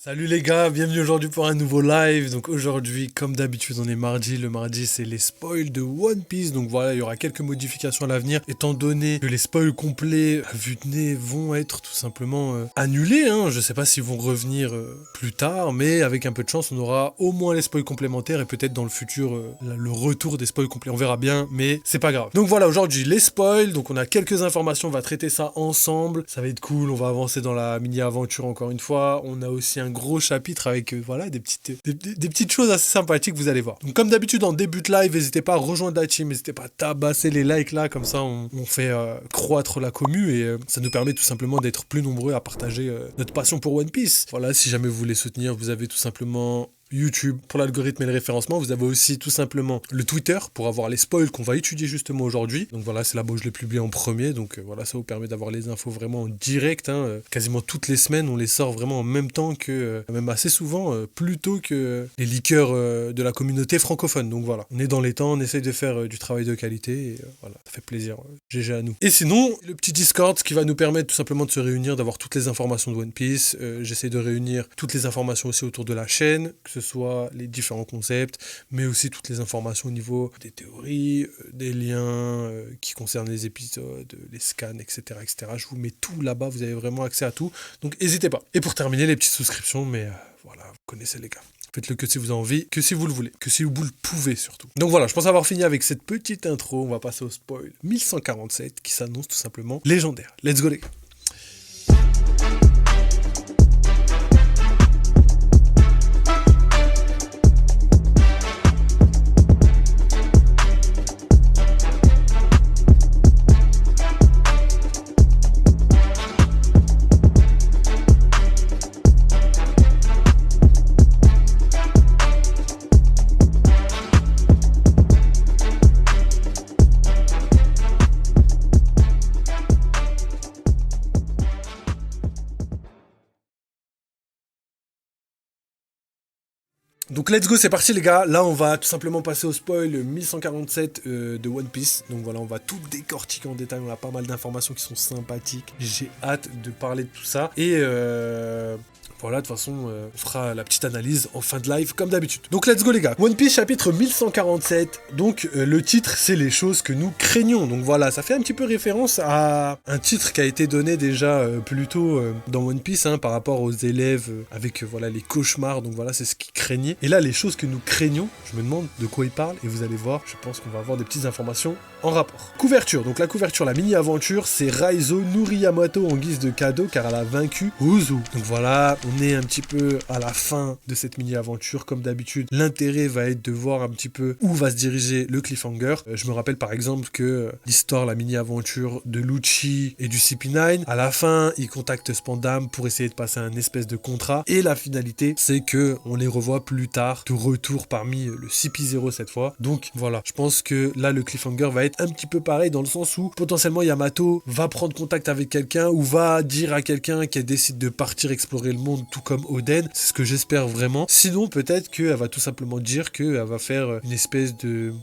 Salut les gars, bienvenue aujourd'hui pour un nouveau live. Donc aujourd'hui, comme d'habitude, on est mardi. Le mardi, c'est les spoils de One Piece. Donc voilà, il y aura quelques modifications à l'avenir, étant donné que les spoils complets à vue de nez vont être tout simplement annulés. Je sais pas s'ils vont revenir plus tard, mais avec un peu de chance, on aura au moins les spoils complémentaires et peut-être dans le futur le retour des spoils complets. On verra bien, mais c'est pas grave. Donc voilà, aujourd'hui les spoils. Donc on a quelques informations, on va traiter ça ensemble. Ça va être cool. On va avancer dans la mini aventure encore une fois. On a aussi un gros chapitre avec voilà des petites choses assez sympathiques, vous allez voir. Donc comme d'habitude en début de live, n'hésitez pas à rejoindre la team, n'hésitez pas à tabasser les likes là, comme ça on fait croître la commu et ça nous permet tout simplement d'être plus nombreux à partager notre passion pour One Piece. Voilà, si jamais vous voulez soutenir, vous avez tout simplement YouTube pour l'algorithme et le référencement. Vous avez aussi tout simplement le Twitter pour avoir les spoils qu'on va étudier justement aujourd'hui. Donc voilà, c'est là-bas où je l'ai publié en premier. Donc voilà, ça vous permet d'avoir les infos vraiment en direct. Quasiment toutes les semaines, on les sort vraiment en même temps que, même assez souvent, plus tôt que les leakers de la communauté francophone. Donc voilà, on est dans les temps, on essaye de faire du travail de qualité et voilà, ça fait plaisir. GG à nous. Et sinon, le petit Discord qui va nous permettre tout simplement de se réunir, d'avoir toutes les informations de One Piece. J'essaie de réunir toutes les informations aussi autour de la chaîne, que ce soit les différents concepts, mais aussi toutes les informations au niveau des théories, des liens qui concernent les épisodes, les scans, etc., etc. Je vous mets tout là-bas, vous avez vraiment accès à tout, donc n'hésitez pas. Et pour terminer, les petites souscriptions, mais voilà, vous connaissez les gars. Faites-le que si vous avez envie, que si vous le voulez, que si vous le pouvez surtout. Donc voilà, je pense avoir fini avec cette petite intro, on va passer au spoil 1147 qui s'annonce tout simplement légendaire. Let's go les gars. Donc let's go, c'est parti les gars. Là on va tout simplement passer au spoil 1147 de One Piece. Donc voilà, on va tout décortiquer en détail. On a pas mal d'informations qui sont sympathiques. J'ai hâte de parler de tout ça. Et voilà, de toute façon, on fera la petite analyse en fin de live, comme d'habitude. Donc, let's go, les gars. One Piece, chapitre 1147. Donc, le titre, c'est les choses que nous craignons. Donc, voilà, ça fait un petit peu référence à un titre qui a été donné déjà plus tôt dans One Piece, par rapport aux élèves avec, voilà, les cauchemars. Donc, voilà, c'est ce qu'ils craignaient. Et là, les choses que nous craignons, je me demande de quoi ils parlent. Et vous allez voir, je pense qu'on va avoir des petites informations en rapport. Couverture. Donc, la couverture, la mini-aventure, c'est Raizo nourrit Yamato en guise de cadeau car elle a vaincu Uzu. Donc, voilà. On est un petit peu à la fin de cette mini-aventure, comme d'habitude. L'intérêt va être de voir un petit peu où va se diriger le cliffhanger. Je me rappelle par exemple que l'histoire, la mini-aventure de Lucci et du CP9, à la fin, ils contactent Spandam pour essayer de passer un espèce de contrat. Et la finalité, c'est que on les revoit plus tard, de retour parmi le CP0 cette fois. Donc voilà, je pense que là, le cliffhanger va être un petit peu pareil dans le sens où potentiellement Yamato va prendre contact avec quelqu'un ou va dire à quelqu'un qu'elle décide de partir explorer le monde tout comme Oden, c'est ce que j'espère vraiment. Sinon, peut-être qu'elle va tout simplement dire qu'elle va faire une espèce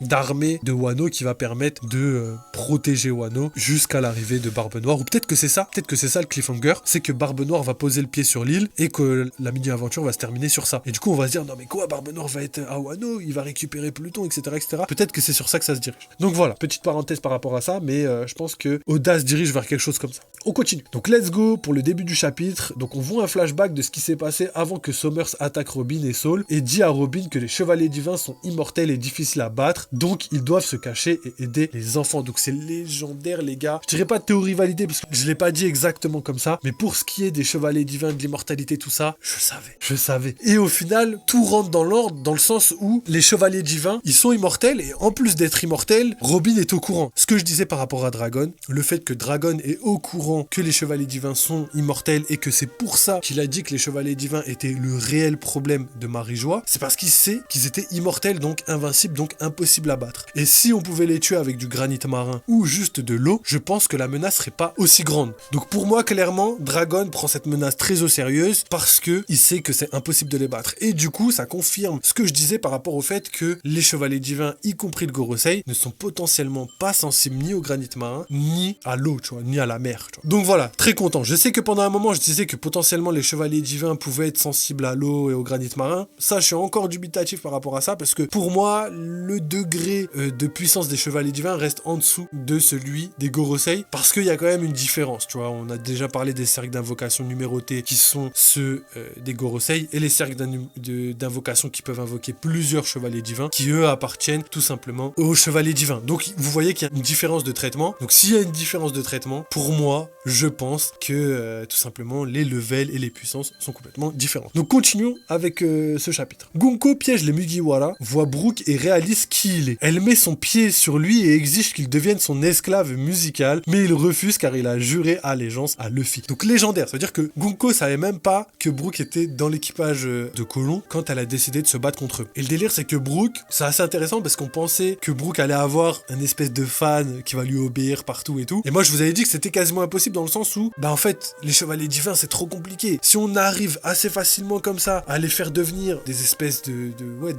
d'armée de Wano qui va permettre de protéger Wano jusqu'à l'arrivée de Barbe Noire. Ou peut-être que c'est ça le cliffhanger, c'est que Barbe Noire va poser le pied sur l'île et que la mini-aventure va se terminer sur ça. Et du coup, on va se dire, non mais quoi, Barbe Noire va être à Wano, il va récupérer Pluton, etc., etc. Peut-être que c'est sur ça que ça se dirige. Donc voilà, petite parenthèse par rapport à ça, mais je pense que Oda se dirige vers quelque chose comme ça. On continue. Donc let's go pour le début du chapitre. Donc on voit un flashback de ce qui s'est passé avant que Summers attaque Robin et Saul et dit à Robin que les chevaliers divins sont immortels et difficiles à battre, donc ils doivent se cacher et aider les enfants. Donc c'est légendaire les gars. Je dirais pas théorie validée parce que je l'ai pas dit exactement comme ça, mais pour ce qui est des chevaliers divins, de l'immortalité, tout ça, je savais. Et au final, tout rentre dans l'ordre dans le sens où les chevaliers divins, ils sont immortels et en plus d'être immortels, Robin est au courant. Ce que je disais par rapport à Dragon, le fait que Dragon est au courant que les chevaliers divins sont immortels et que c'est pour ça qu'il a dit que les chevaliers divins étaient le réel problème de Marie-Joie, c'est parce qu'il sait qu'ils étaient immortels, donc invincibles, donc impossibles à battre. Et si on pouvait les tuer avec du granit marin ou juste de l'eau, je pense que la menace serait pas aussi grande. Donc pour moi, clairement, Dragon prend cette menace très au sérieux parce que il sait que c'est impossible de les battre. Et du coup, ça confirme ce que je disais par rapport au fait que les chevaliers divins, y compris le Gorosei, ne sont potentiellement pas sensibles ni au granit marin, ni à l'eau, tu vois, ni à la mer, tu vois. Donc voilà, très content. Je sais que pendant un moment, je disais que potentiellement les chevaliers chevaliers divins pouvaient être sensibles à l'eau et au granit marin. Ça, je suis encore dubitatif par rapport à ça, parce que pour moi, le degré de puissance des chevaliers divins reste en dessous de celui des Gorosei, parce qu'il y a quand même une différence, tu vois. On a déjà parlé des cercles d'invocation numérotés qui sont ceux des Gorosei, et les cercles d'invocation qui peuvent invoquer plusieurs chevaliers divins, qui eux appartiennent tout simplement aux chevaliers divins. Donc vous voyez qu'il y a une différence de traitement. Donc s'il y a une différence de traitement, pour moi, je pense que tout simplement les levels et les puissances sont complètement différentes. Donc continuons avec ce chapitre. Gunko piège les Mugiwara, voit Brook et réalise qui il est. Elle met son pied sur lui et exige qu'il devienne son esclave musical, mais il refuse car il a juré allégeance à Luffy. Donc légendaire, ça veut dire que Gunko savait même pas que Brook était dans l'équipage de Colon quand elle a décidé de se battre contre eux. Et le délire, c'est que Brook, c'est assez intéressant parce qu'on pensait que Brook allait avoir un espèce de fan qui va lui obéir partout et tout. Et moi, je vous avais dit que c'était quasiment impossible dans le sens où, en fait, les chevaliers divins, c'est trop compliqué. Si on arrive assez facilement comme ça à les faire devenir des espèces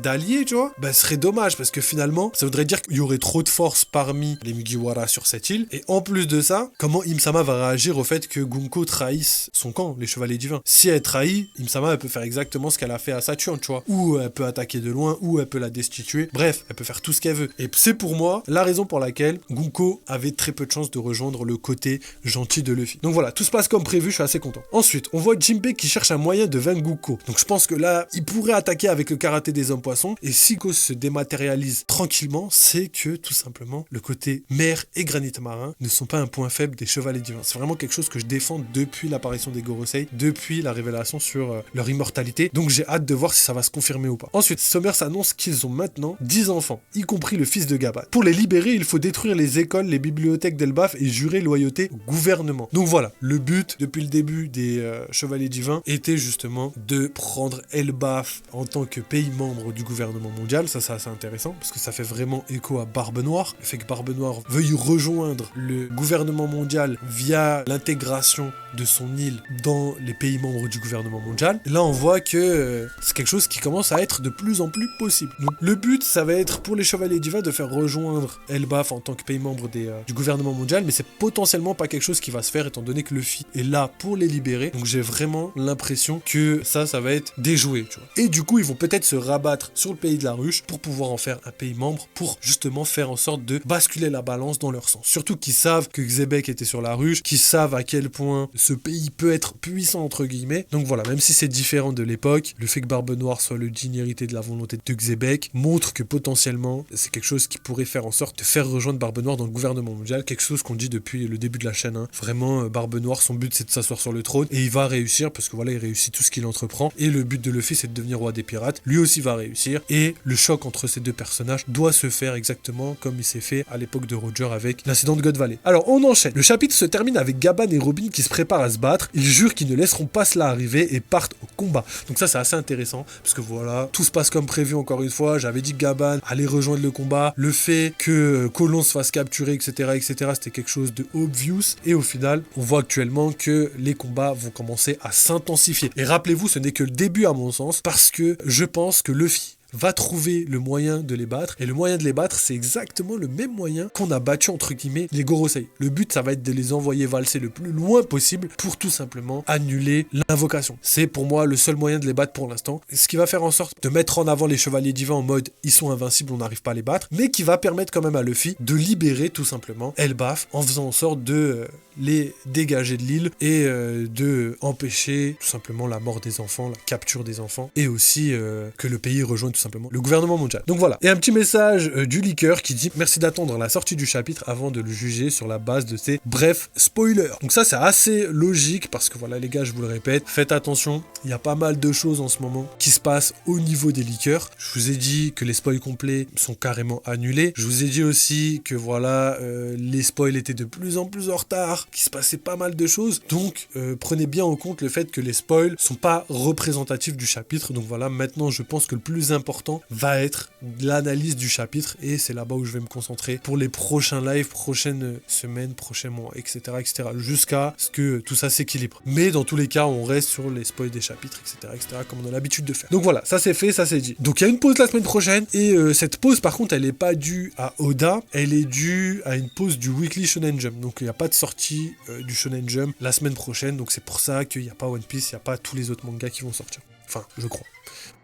d'alliés, tu vois, ce serait dommage parce que finalement, ça voudrait dire qu'il y aurait trop de force parmi les Mugiwara sur cette île. Et en plus de ça, comment Im-sama va réagir au fait que Gunko trahisse son camp, les chevaliers divins? Si elle trahit, Im-sama, elle peut faire exactement ce qu'elle a fait à Saturne, tu vois. Ou elle peut attaquer de loin, ou elle peut la destituer. Bref, elle peut faire tout ce qu'elle veut. Et c'est pour moi la raison pour laquelle Gunko avait très peu de chances de rejoindre le côté gentil de Luffy. Donc voilà, tout se passe comme prévu, je suis assez content. Ensuite, on voit Jinbei qui cherche un moyen de vaincre Gunko. Donc je pense que là, il pourrait attaquer avec le karaté des hommes poissons. Et si Gunko se dématérialise tranquillement, c'est que tout simplement le côté mer et granit marin ne sont pas un point faible des chevaliers divins. C'est vraiment quelque chose que je défends depuis l'apparition des Gorosei, depuis la révélation sur leur immortalité. Donc j'ai hâte de voir si ça va se confirmer ou pas. Ensuite, Somers annonce qu'ils ont maintenant 10 enfants, y compris le fils de Gaban. Pour les libérer, il faut détruire les écoles, les bibliothèques d'Elbaf et jurer loyauté au gouvernement. Donc voilà, le but depuis le début des chevaliers divins était justement de prendre Elbaf en tant que pays membre du gouvernement mondial. Ça c'est assez intéressant parce que ça fait vraiment écho à Barbe Noire. Le fait que Barbe Noire veuille rejoindre le gouvernement mondial via l'intégration de son île dans les pays membres du gouvernement mondial. Et là on voit que c'est quelque chose qui commence à être de plus en plus possible. Donc le but ça va être pour les chevaliers divins de faire rejoindre Elbaf en tant que pays membre du gouvernement mondial, mais c'est potentiellement pas quelque chose qui va se faire étant donné que Luffy est là pour les libérer. Donc j'ai vraiment l'impression que ça va être déjoué, tu vois. Et du coup ils vont peut-être se rabattre sur le pays de la ruche pour pouvoir en faire un pays membre, pour justement faire en sorte de basculer la balance dans leur sens. Surtout qu'ils savent que Xebec était sur la ruche, qu'ils savent à quel point ce pays peut être puissant entre guillemets. Donc voilà, même si c'est différent de l'époque, le fait que Barbe Noire soit le digne héritier de la volonté de Xebec montre que potentiellement c'est quelque chose qui pourrait faire en sorte de faire rejoindre Barbe Noire dans le gouvernement mondial, quelque chose qu'on dit depuis le début de la chaîne. Vraiment, Barbe Noire, son but c'est de s'asseoir sur le trône et il va réussir parce que voilà, il réussit tout ce qu'il entreprend et le but de Luffy c'est de devenir roi des pirates. Lui aussi va réussir et le choc entre ces deux personnages doit se faire exactement comme il s'est fait à l'époque de Roger avec l'incident de God Valley. Alors on enchaîne. Le chapitre se termine avec Gaban et Robin qui se préparent à se battre. Ils jurent qu'ils ne laisseront pas cela arriver et partent au combat. Donc ça c'est assez intéressant parce que voilà, tout se passe comme prévu encore une fois. J'avais dit que Gaban allait rejoindre le combat. Le fait que Colon se fasse capturer, etc., c'était quelque chose de obvious. Et au final, on voit actuellement que les combats vont commencer à s'intensifier. Et rappelez-vous, ce n'est que le début à mon sens parce que je pense que Luffy va trouver le moyen de les battre. Et le moyen de les battre, c'est exactement le même moyen qu'on a battu, entre guillemets, les Gorosei. Le but, ça va être de les envoyer valser le plus loin possible pour tout simplement annuler l'invocation. C'est pour moi le seul moyen de les battre pour l'instant. Ce qui va faire en sorte de mettre en avant les chevaliers divins en mode ils sont invincibles, on n'arrive pas à les battre, mais qui va permettre quand même à Luffy de libérer tout simplement Elbaf en faisant en sorte de les dégager de l'île et de empêcher tout simplement la mort des enfants, la capture des enfants et aussi que le pays rejoigne tout simplement le gouvernement mondial. Donc voilà. Et un petit message du leaker qui dit merci d'attendre la sortie du chapitre avant de le juger sur la base de ces brefs spoilers. Donc ça c'est assez logique parce que voilà les gars, je vous le répète, faites attention, il y a pas mal de choses en ce moment qui se passent au niveau des leakers. Je vous ai dit que les spoils complets sont carrément annulés. Je vous ai dit aussi que voilà les spoils étaient de plus en plus en retard, qu'il se passait pas mal de choses. Donc prenez bien en compte le fait que les spoils sont pas représentatifs du chapitre. Donc voilà, maintenant je pense que le plus important important va être l'analyse du chapitre, et c'est là-bas où je vais me concentrer pour les prochains lives, prochaines semaines, prochains mois, etc., etc., jusqu'à ce que tout ça s'équilibre. Mais dans tous les cas, on reste sur les spoils des chapitres, etc., etc., comme on a l'habitude de faire. Donc voilà, ça c'est fait, ça c'est dit. Donc il y a une pause la semaine prochaine, et cette pause, par contre, elle n'est pas due à Oda, elle est due à une pause du Weekly Shonen Jump. Donc il n'y a pas de sortie du Shonen Jump la semaine prochaine, donc c'est pour ça qu'il n'y a pas One Piece, il n'y a pas tous les autres mangas qui vont sortir. Enfin, je crois.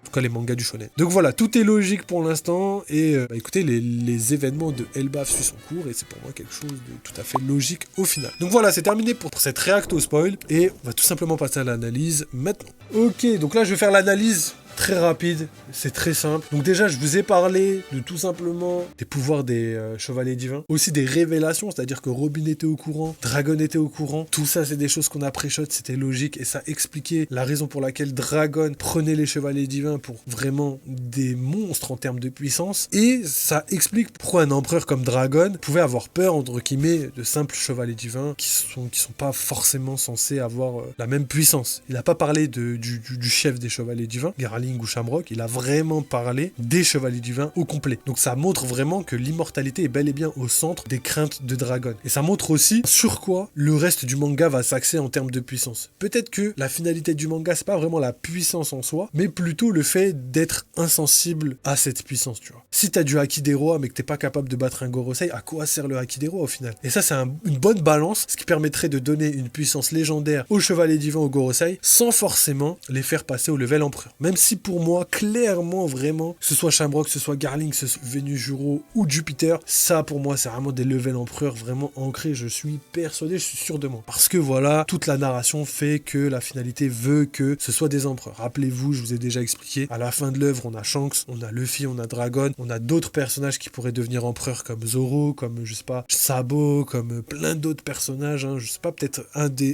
En tout cas, les mangas du shonen. Donc voilà, tout est logique pour l'instant. Et écoutez, les événements de Elbaf suivent son cours. Et c'est pour moi quelque chose de tout à fait logique au final. Donc voilà, c'est terminé pour cette réact au spoil. Et on va tout simplement passer à l'analyse maintenant. Ok, donc là, je vais faire l'analyse très rapide, c'est très simple. Donc déjà, je vous ai parlé de tout simplement des pouvoirs des chevaliers divins, aussi des révélations, c'est-à-dire que Robin était au courant, Dragon était au courant, tout ça c'est des choses qu'on a pré-shot, c'était logique, et ça expliquait la raison pour laquelle Dragon prenait les chevaliers divins pour vraiment des monstres en termes de puissance, et ça explique pourquoi un empereur comme Dragon pouvait avoir peur, entre guillemets, de simples chevaliers divins qui sont pas forcément censés avoir la même puissance. Il n'a pas parlé du chef des chevaliers divins, Garling ou Shamrock, il a vraiment parlé des chevaliers divins au complet. Donc ça montre vraiment que l'immortalité est bel et bien au centre des craintes de Dragon. Et ça montre aussi sur quoi le reste du manga va s'axer en termes de puissance. Peut-être que la finalité du manga, c'est pas vraiment la puissance en soi, mais plutôt le fait d'être insensible à cette puissance, tu vois. Si t'as du Haki des rois, mais que t'es pas capable de battre un Gorosei, à quoi sert le Haki des rois au final? Et ça, c'est une bonne balance, ce qui permettrait de donner une puissance légendaire aux chevaliers divins, aux Gorosei, sans forcément les faire passer au level empereur. Même si pour moi, clairement, vraiment, que ce soit Shamrock, que ce soit Garling, que ce soit Venus-Juro ou Jupiter, ça pour moi, c'est vraiment des levels empereurs vraiment ancrés. Je suis persuadé, je suis sûr de moi. Parce que voilà, toute la narration fait que la finalité veut que ce soit des empereurs. Rappelez-vous, je vous ai déjà expliqué, à la fin de l'œuvre, on a Shanks, on a Luffy, on a Dragon, on a d'autres personnages qui pourraient devenir empereurs comme Zoro, comme, je sais pas, Sabo, comme plein d'autres personnages, hein, je sais pas, peut-être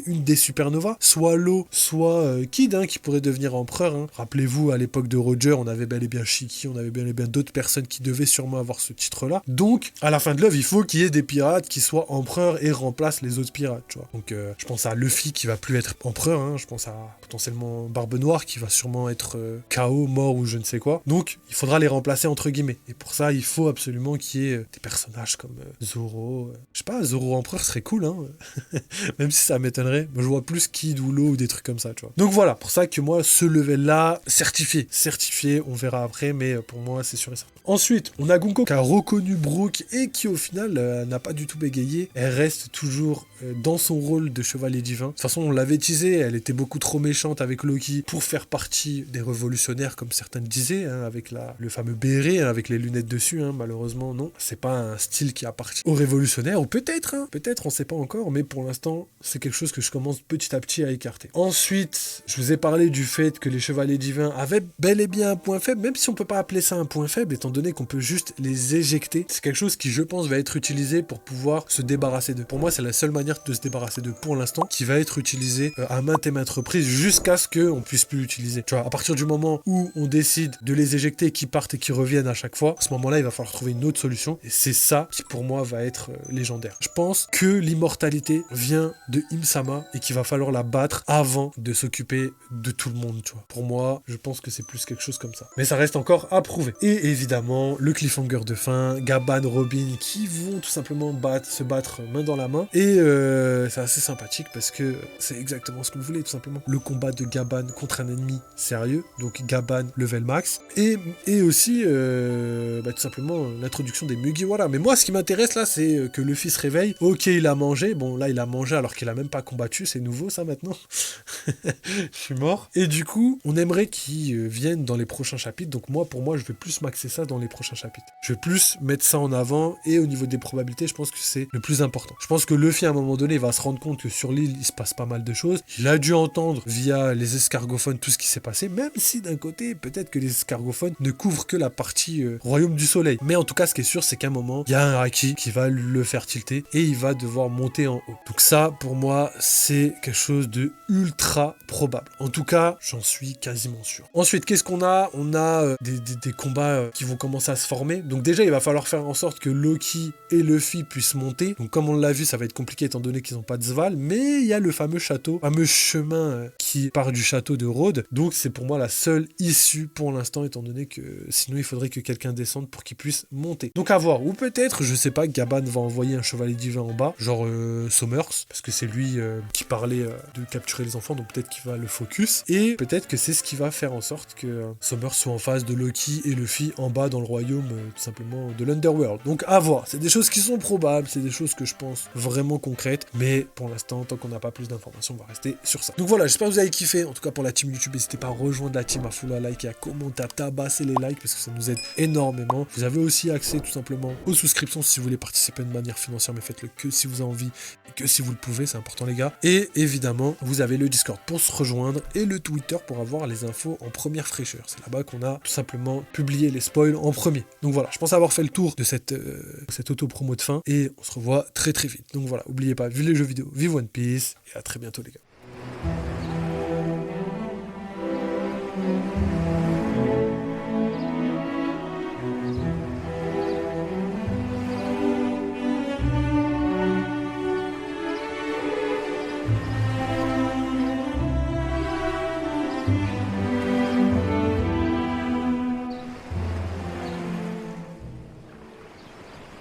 une des supernovas, soit Law, soit Kid, hein, qui pourrait devenir empereur, hein. Rappelez-vous, à l'époque de Roger, on avait bel et bien Shiki, on avait bel et bien d'autres personnes qui devaient sûrement avoir ce titre-là. Donc, à la fin de l'œuvre, il faut qu'il y ait des pirates qui soient empereurs et remplacent les autres pirates, tu vois. Donc, je pense à Luffy qui va plus être empereur, hein. Je pense à potentiellement Barbe Noire qui va sûrement être KO, mort ou je ne sais quoi. Donc, il faudra les remplacer entre guillemets. Et pour ça, il faut absolument qu'il y ait des personnages comme Zoro. Je sais pas, Zoro empereur serait cool, hein. Même si ça m'étonnerait. Moi, je vois plus Kid ou Law ou des trucs comme ça, tu vois. Donc voilà, pour ça que moi, ce level-là, certifié, on verra après, mais pour moi c'est sûr et certain. Ensuite, on a Gunko qui a reconnu Brook et qui au final n'a pas du tout bégayé. Elle reste toujours dans son rôle de chevalier divin. De toute façon, on l'avait teasé, elle était beaucoup trop méchante avec Loki pour faire partie des révolutionnaires comme certains disaient, hein, avec le fameux béret, hein, avec les lunettes dessus, hein. Malheureusement non, c'est pas un style qui appartient aux révolutionnaires, ou peut-être, hein, peut-être, on sait pas encore, mais pour l'instant, c'est quelque chose que je commence petit à petit à écarter. Ensuite, je vous ai parlé du fait que les chevaliers divins avaient bel et bien un point faible, même si on peut pas appeler ça un point faible, étant donné qu'on peut juste les éjecter. C'est quelque chose qui, je pense, va être utilisé pour pouvoir se débarrasser d'eux. Pour moi, c'est la seule manière de se débarrasser d'eux pour l'instant, qui va être utilisée à maintes et maintes reprises jusqu'à ce qu'on puisse plus l'utiliser. Tu vois, à partir du moment où on décide de les éjecter, qui partent et qui reviennent à chaque fois, à ce moment-là, il va falloir trouver une autre solution. Et c'est ça qui, pour moi, va être légendaire. Je pense que l'immortalité vient de Im-sama et qu'il va falloir la battre avant de s'occuper de tout le monde, tu vois. Pour moi, je pense que c'est plus quelque chose comme ça. Mais ça reste encore à prouver. Et évidemment, le cliffhanger de fin, Gaban, Robin, qui vont tout simplement se battre main dans la main. Et c'est assez sympathique parce que c'est exactement ce que vous voulez, tout simplement. Le combat de Gaban contre un ennemi sérieux, donc Gaban level max. Et aussi, tout simplement, l'introduction des Mugiwara. Mais moi, ce qui m'intéresse là, c'est que Luffy se réveille. Ok, il a mangé. Bon, là, il a mangé alors qu'il a même pas combattu. C'est nouveau, ça, maintenant. Je suis mort. Et du coup, on aimerait qu'ils viennent dans les prochains chapitres. Donc moi, pour moi, je vais plus maxer ça dans les prochains chapitres. Je vais plus mettre ça en avant. Et au niveau des probabilités, je pense que c'est le plus important. Je pense que Luffy, à un moment donné, va se rendre compte que sur l'île, il se passe pas mal de choses. Il a dû entendre via les escargophones tout ce qui s'est passé. Même si d'un côté, peut-être que les escargophones ne couvrent que la partie Royaume du Soleil. Mais en tout cas, ce qui est sûr, c'est qu'à un moment, il y a un haki qui va le faire tilter. Et il va devoir monter en haut. Donc ça, pour moi, c'est quelque chose de ultra probable. En tout cas, j'en suis quasiment sûr. Ensuite, qu'est-ce qu'on a? On a des combats qui vont commencer à se former. Donc déjà, il va falloir faire en sorte que Loki et Luffy puissent monter. Donc comme on l'a vu, ça va être compliqué étant donné qu'ils n'ont pas de Sval, mais il y a le fameux château, fameux chemin qui part du château de Rhodes. Donc c'est pour moi la seule issue pour l'instant, étant donné que sinon il faudrait que quelqu'un descende pour qu'il puisse monter. Donc à voir. Ou peut-être, je sais pas, Gaban va envoyer un chevalier divin en bas, genre Sommers, parce que c'est lui qui parlait de capturer les enfants, donc peut-être qu'il va le focus. Et peut-être que c'est ce qui va faire en sorte que Sommers soit en face de Loki et Luffy en bas dans le royaume, tout simplement, de l'Underworld. Donc à voir. C'est des choses qui sont probables, c'est des choses que je pense vraiment concrètes, mais pour l'instant, tant qu'on n'a pas plus d'informations, on va rester sur ça. Donc voilà, j'espère que vous avez kiffé. En tout cas pour la team YouTube, n'hésitez pas à rejoindre la team, à follow, à like et à commenter, à tabasser les likes parce que ça nous aide énormément. Vous avez aussi accès tout simplement aux souscriptions si vous voulez participer de manière financière, mais faites-le que si vous avez envie et que si vous le pouvez, c'est important les gars. Et évidemment, vous avez le Discord pour se rejoindre et le Twitter pour avoir les infos en première fraîcheur. C'est là-bas qu'on a tout simplement publié les spoils en premier. Donc voilà, je pense avoir fait le tour de cette auto-promo de fin et on se revoit très très vite. Donc voilà, n'oubliez pas, vive les jeux vidéo, vive One Piece et à très bientôt les gars.